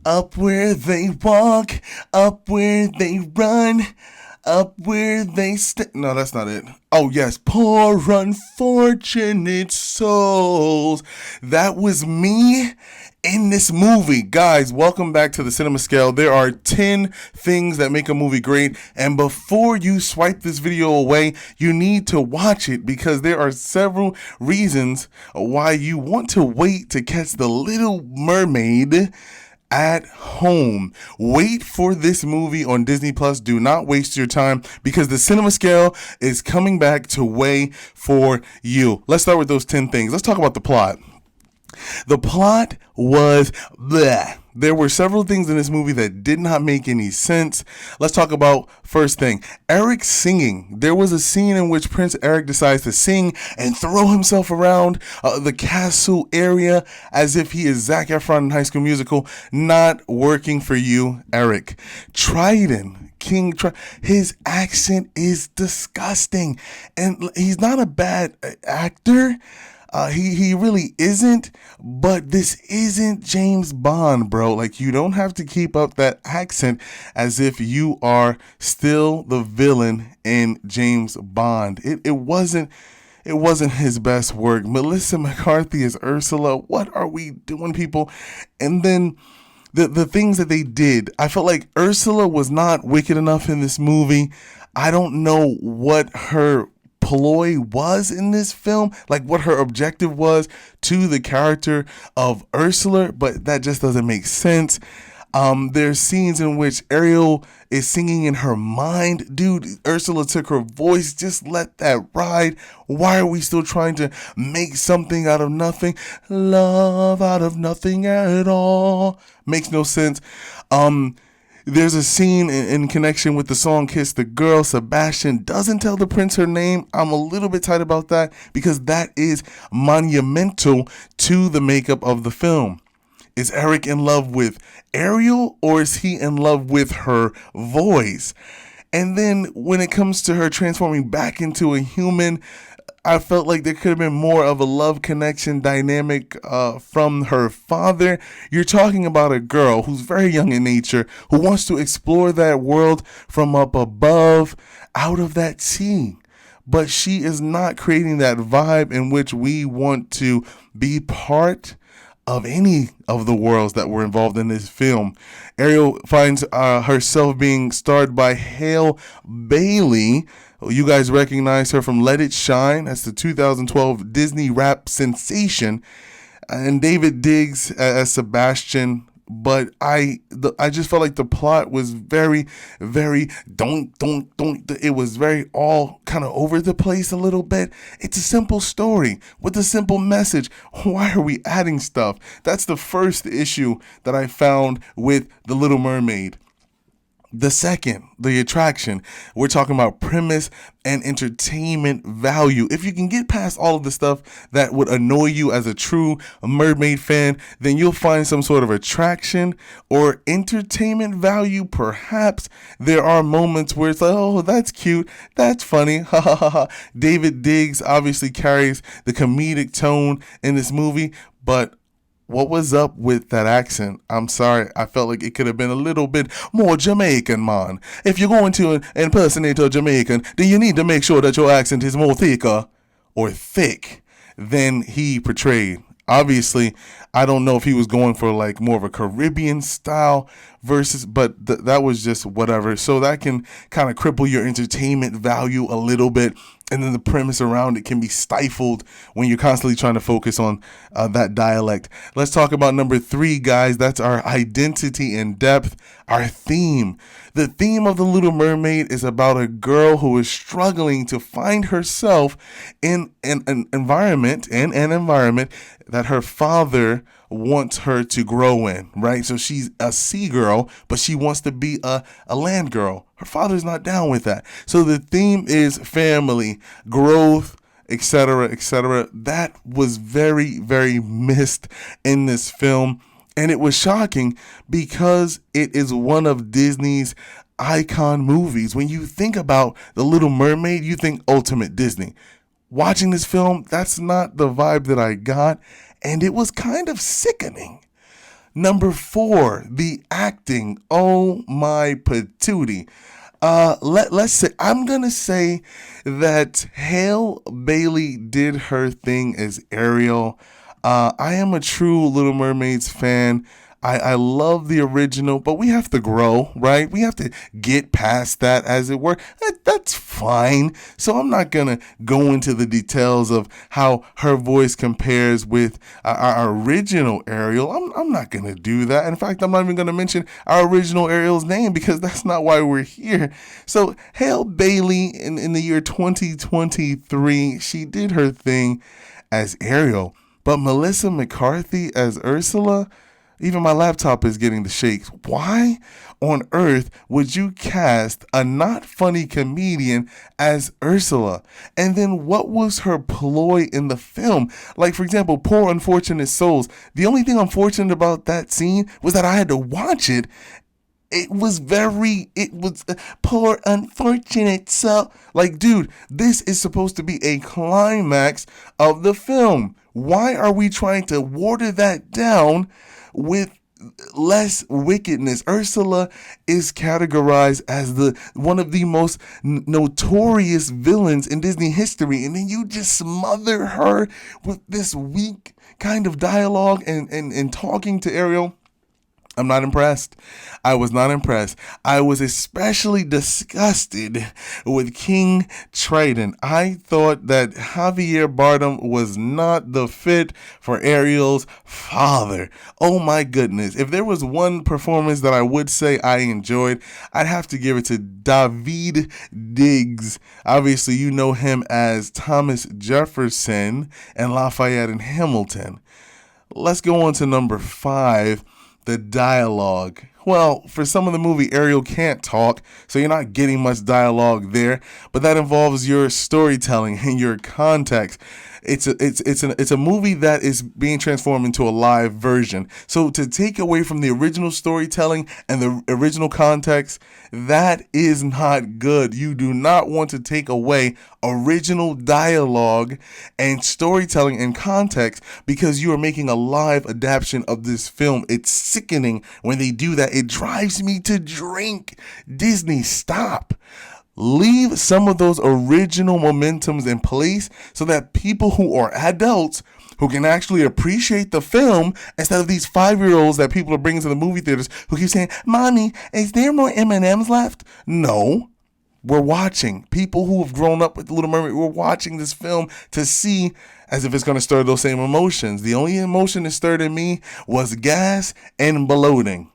Up where they walk, up where they run, up where they No, that's not it. Oh, yes. Poor unfortunate souls. That was me in this movie. Guys, welcome back to the Cinema Scale. There are 10 things that make a movie great. And before you swipe this video away, you need to watch it because there are several reasons why you want to wait to catch The Little Mermaid at home. Wait for this movie on Disney Plus. Do not waste your time because the Cinema Scale is coming back to weigh for you. Let's start with those 10 things. Let's talk about the plot. The plot was bleh. There were several things in this movie that did not make any sense. Let's talk about first thing, Eric singing. There was a scene in which Prince Eric decides to sing and throw himself around the castle area as if he is Zac Efron in High School Musical. Not working for you, Eric. Trident. His accent is disgusting, and he's not a bad actor. He really isn't, but this isn't James Bond, bro. Like, you don't have to keep up that accent as if you are still the villain in James Bond. It wasn't his best work. Melissa McCarthy as Ursula. What are we doing, people? And then the things that they did, I felt like Ursula was not wicked enough in this movie. I don't know what her ploy was in this film, like what her objective was to the character of Ursula, but that just doesn't make sense. There's scenes in which Ariel is singing in her mind. Dude, Ursula took her voice. Just let that ride. Why are we still trying to make something out of nothing? Love out of nothing at all. Makes no sense. There's a scene in connection with the song Kiss the Girl. Sebastian doesn't tell the prince her name. I'm a little bit tight about that because that is monumental to the makeup of the film. Is Eric in love with Ariel or is he in love with her voice? And then when it comes to her transforming back into a human, I felt like there could have been more of a love connection dynamic from her father. You're talking about a girl who's very young in nature, who wants to explore that world from up above, out of that sea. But she is not creating that vibe in which we want to be part of any of the worlds that were involved in this film. Ariel finds herself being starred by Hale Bailey. You guys recognize her from Let It Shine. That's the 2012 Disney rap sensation. And David Diggs as Sebastian. But I just felt like the plot was very, very don't. It was very all kind of over the place a little bit. It's a simple story with a simple message. Why are we adding stuff? That's the first issue that I found with The Little Mermaid. The second, the attraction, we're talking about premise and entertainment value. If you can get past all of the stuff that would annoy you as a true mermaid fan, then you'll find some sort of attraction or entertainment value. Perhaps there are moments where it's like, oh, that's cute, that's funny, ha ha ha ha. David Diggs obviously carries the comedic tone in this movie, but what was up with that accent? I'm sorry. I felt like it could have been a little bit more Jamaican, man. If you're going to impersonate a Jamaican, then you need to make sure that your accent is more thicker or thick than he portrayed. Obviously, I don't know if he was going for like more of a Caribbean style versus, but that was just whatever. So that can kind of cripple your entertainment value a little bit. And then the premise around it can be stifled when you're constantly trying to focus on that dialect. Let's talk about number 3, guys. That's our identity and depth, our theme. The theme of The Little Mermaid is about a girl who is struggling to find herself in an environment that her father wants her to grow in, right? So she's a sea girl, but she wants to be a land girl. Her father's not down with that. So the theme is family, growth, etc., etc. That was very, very missed in this film. And it was shocking because it is one of Disney's icon movies. When you think about The Little Mermaid, you think ultimate Disney. Watching this film, that's not the vibe that I got. And it was kind of sickening. Number 4, the acting. Oh my patootie. Let's say I'm gonna say that Hale Bailey did her thing as Ariel. I am a true Little Mermaids fan. I love the original, but we have to grow, right? We have to get past that, as it were. That's fine. So I'm not going to go into the details of how her voice compares with our original Ariel. I'm not going to do that. In fact, I'm not even going to mention our original Ariel's name because that's not why we're here. So Hale Bailey in the year 2023, she did her thing as Ariel. But Melissa McCarthy as Ursula, even my laptop is getting the shakes. Why on earth would you cast a not funny comedian as Ursula? And then what was her ploy in the film? Like, for example, Poor Unfortunate Souls. The only thing unfortunate about that scene was that I had to watch it. It was poor unfortunate soul. Like, dude, this is supposed to be a climax of the film. Why are we trying to water that down with less wickedness? Ursula is categorized as the one of the most notorious villains in Disney history, and then you just smother her with this weak kind of dialogue and talking to Ariel. I'm not impressed. I was not impressed. I was especially disgusted with King Triton. I thought that Javier Bardem was not the fit for Ariel's father. Oh my goodness. If there was one performance that I would say I enjoyed, I'd have to give it to David Diggs. Obviously, you know him as Thomas Jefferson and Lafayette and Hamilton. Let's go on to number 5. The dialogue. Well, for some of the movie, Ariel can't talk, so you're not getting much dialogue there, but that involves your storytelling and your context. It's a movie that is being transformed into a live version. So to take away from the original storytelling and the original context, that is not good. You do not want to take away original dialogue and storytelling and context because you are making a live adaptation of this film. It's sickening when they do that. It drives me to drink. Disney, stop. Leave some of those original momentums in place so that people who are adults who can actually appreciate the film instead of these 5-year-olds that people are bringing to the movie theaters who keep saying, "Mommy, is there more M&Ms left?" No. We're watching. People who have grown up with The Little Mermaid, we're watching this film to see as if it's going to stir those same emotions. The only emotion that stirred in me was gas and bloating.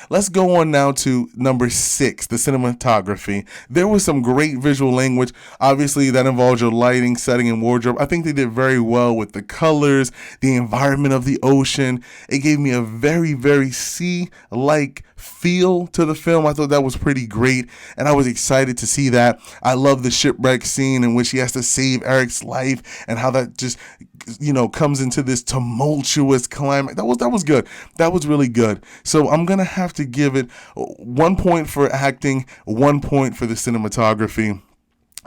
Let's go on now to number 6, the cinematography. There was some great visual language. Obviously, that involves your lighting, setting, and wardrobe. I think they did very well with the colors, the environment of the ocean. It gave me a very, very sea-like feel to the film. I thought that was pretty great, and I was excited to see that. I love the shipwreck scene in which he has to save Eric's life and how that just, comes into this tumultuous climax. That was good. That was really good. So I'm going to have to give it 1 point for acting, 1 point for the cinematography.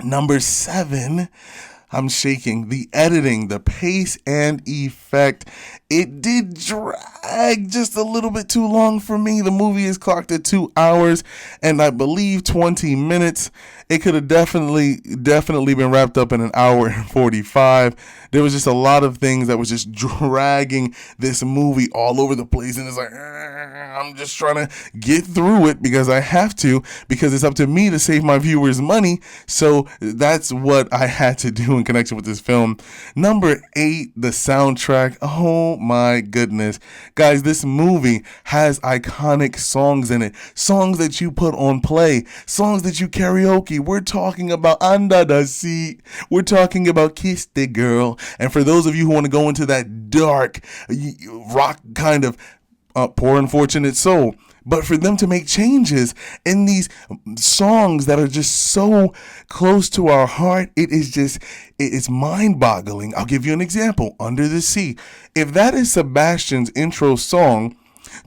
Number 7, I'm shaking. The editing, the pace and effect. It did drag just a little bit too long for me. The movie is clocked at 2 hours and I believe 20 minutes. It could have definitely been wrapped up in an hour and 45. There was just a lot of things that was just dragging this movie all over the place. And it's like, I'm just trying to get through it because I have to, because it's up to me to save my viewers money. So that's what I had to do in connection with this film. Number 8, the soundtrack. Oh my goodness. Guys, this movie has iconic songs in it. Songs that you put on play. Songs that you karaoke. We're talking about Under the Sea. We're talking about Kiss the Girl. And for those of you who want to go into that dark rock kind of Poor Unfortunate Soul, but for them to make changes in these songs that are just so close to our heart, it's mind-boggling. I'll give you an example. Under the Sea. If that is Sebastian's intro song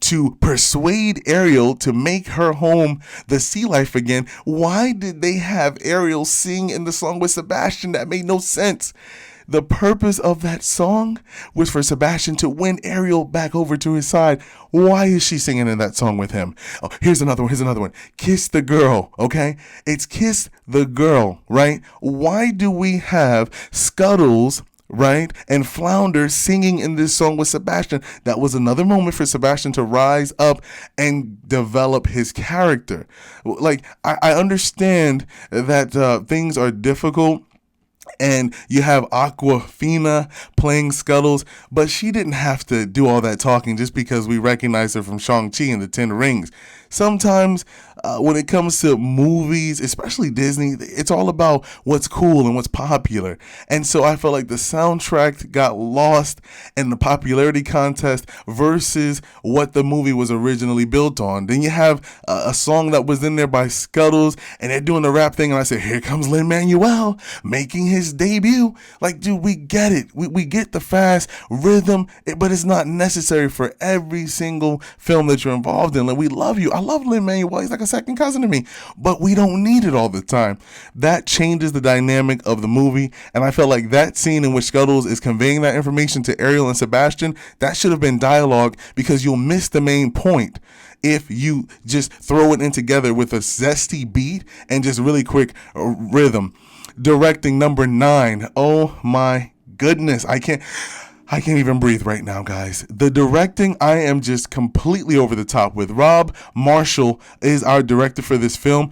to persuade Ariel to make her home the sea life again, why did they have Ariel sing in the song with Sebastian? That made no sense. The purpose of that song was for Sebastian to win Ariel back over to his side. Why is she singing in that song with him? Oh, here's another one. Here's another one. Kiss the Girl, okay? It's Kiss the Girl, right? Why do we have Scuttles, right, and Flounder singing in this song with Sebastian? That was another moment for Sebastian to rise up and develop his character. Like, I understand that things are difficult and you have Aquafina playing Scuttles, but she didn't have to do all that talking just because we recognize her from Shang-Chi and the Ten Rings. Sometimes when it comes to movies, especially Disney, it's all about what's cool and what's popular. And so I felt like the soundtrack got lost in the popularity contest versus what the movie was originally built on. Then you have a song that was in there by Scuttles, and they're doing the rap thing, and I said, here comes Lin-Manuel making his debut. Like, dude, we get it. We get the fast rhythm, but it's not necessary for every single film that you're involved in. Like, we love you. I love Lin-Manuel. He's like a second cousin to me, but we don't need it all the time. That changes the dynamic of the movie, and I felt like that scene in which Scuttles is conveying that information to Ariel and Sebastian, that should have been dialogue, because you'll miss the main point if you just throw it in together with a zesty beat and just really quick rhythm. Directing number 9. Oh my goodness. I can't even breathe right now, guys. The directing, I am just completely over the top with. Rob Marshall is our director for this film.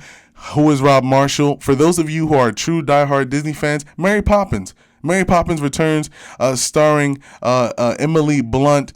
Who is Rob Marshall? For those of you who are true diehard Disney fans, Mary Poppins. Mary Poppins Returns, starring Emily Blunt.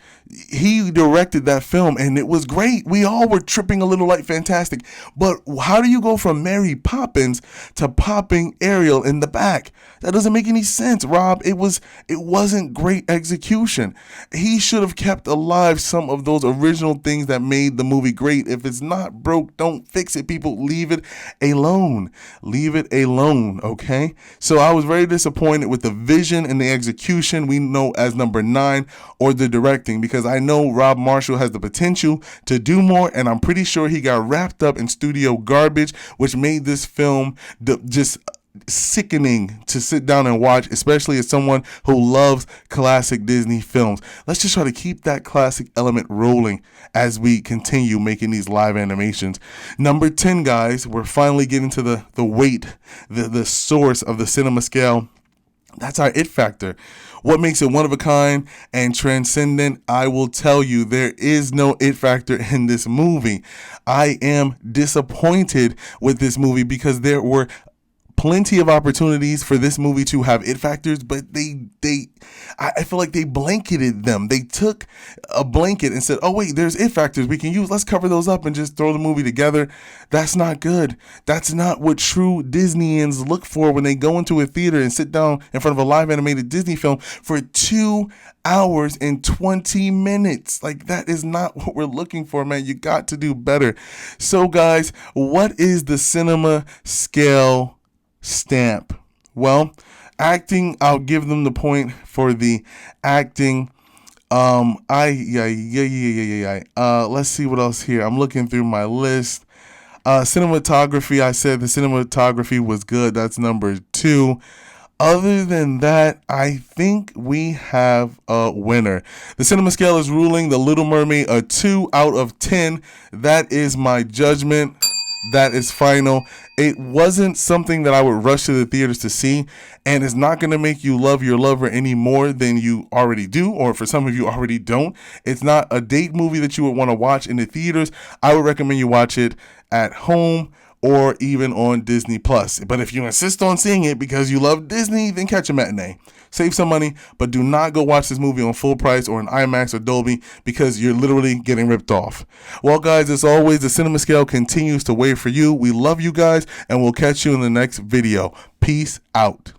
He directed that film, and it was great. We all were tripping a little like fantastic. But how do you go from Mary Poppins to popping Ariel in the back? That doesn't make any sense, Rob. It wasn't great execution. He should have kept alive some of those original things that made the movie great. If it's not broke, don't fix it, people. Leave it alone. Leave it alone, okay? So I was very disappointed with the vision and the execution we know as number 9, or the directing, because I know Rob Marshall has the potential to do more, and I'm pretty sure he got wrapped up in studio garbage, which made this film just sickening to sit down and watch, especially as someone who loves classic Disney films. Let's just try to keep that classic element rolling as we continue making these live animations. Number 10, guys, we're finally getting to the weight, the source of the cinema scale. That's our it factor. What makes it one of a kind and transcendent? I will tell you, there is no it factor in this movie. I am disappointed with this movie because there were plenty of opportunities for this movie to have it factors, but I feel like they blanketed them. They took a blanket and said, oh wait, there's it factors we can use. Let's cover those up and just throw the movie together. That's not good. That's not what true Disneyans look for when they go into a theater and sit down in front of a live animated Disney film for 2 hours and 20 minutes. Like, that is not what we're looking for, man. You got to do better. So guys, what is the cinema scale stamp? Well, acting, I'll give them the point for the acting. Let's see what else here. I'm looking through my list. Cinematography, I said the cinematography was good. That's number 2. Other than that, I think we have a winner. The cinema scale is ruling The Little Mermaid a 2 out of 10. That is my judgment. That is final. It wasn't something that I would rush to the theaters to see, and it's not going to make you love your lover any more than you already do, or for some of you already don't. It's not a date movie that you would want to watch in the theaters. I would recommend you watch it at home or even on Disney Plus. But if you insist on seeing it because you love Disney, then catch a matinee. Save some money, but do not go watch this movie on full price or in IMAX or Dolby, because you're literally getting ripped off. Well, guys, as always, the cinema scale continues to wait for you. We love you guys, and we'll catch you in the next video. Peace out.